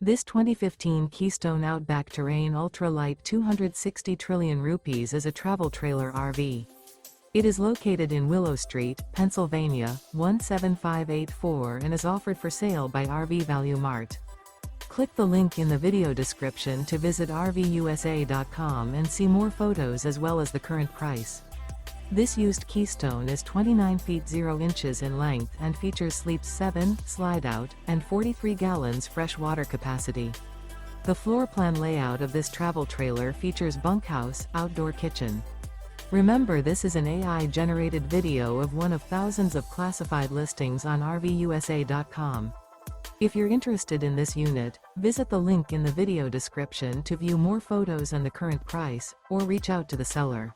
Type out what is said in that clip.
This 2015 Keystone Outback Terrain Ultra Lite 260 trillion rupees is a travel trailer RV. It is located in Willow Street, Pennsylvania, 17584 and is offered for sale by RV Value Mart. Click the link in the video description to visit RVUSA.com and see more photos as well as the current price. This used Keystone is 29 feet 0 inches in length and features sleeps 7, Slideout, and 43 gallons fresh water capacity. The floor plan layout of this travel trailer features bunkhouse, outdoor kitchen. Remember, this is an AI-generated video of one of thousands of classified listings on RVUSA.com. If you're interested in this unit, visit the link in the video description to view more photos and the current price, or reach out to the seller.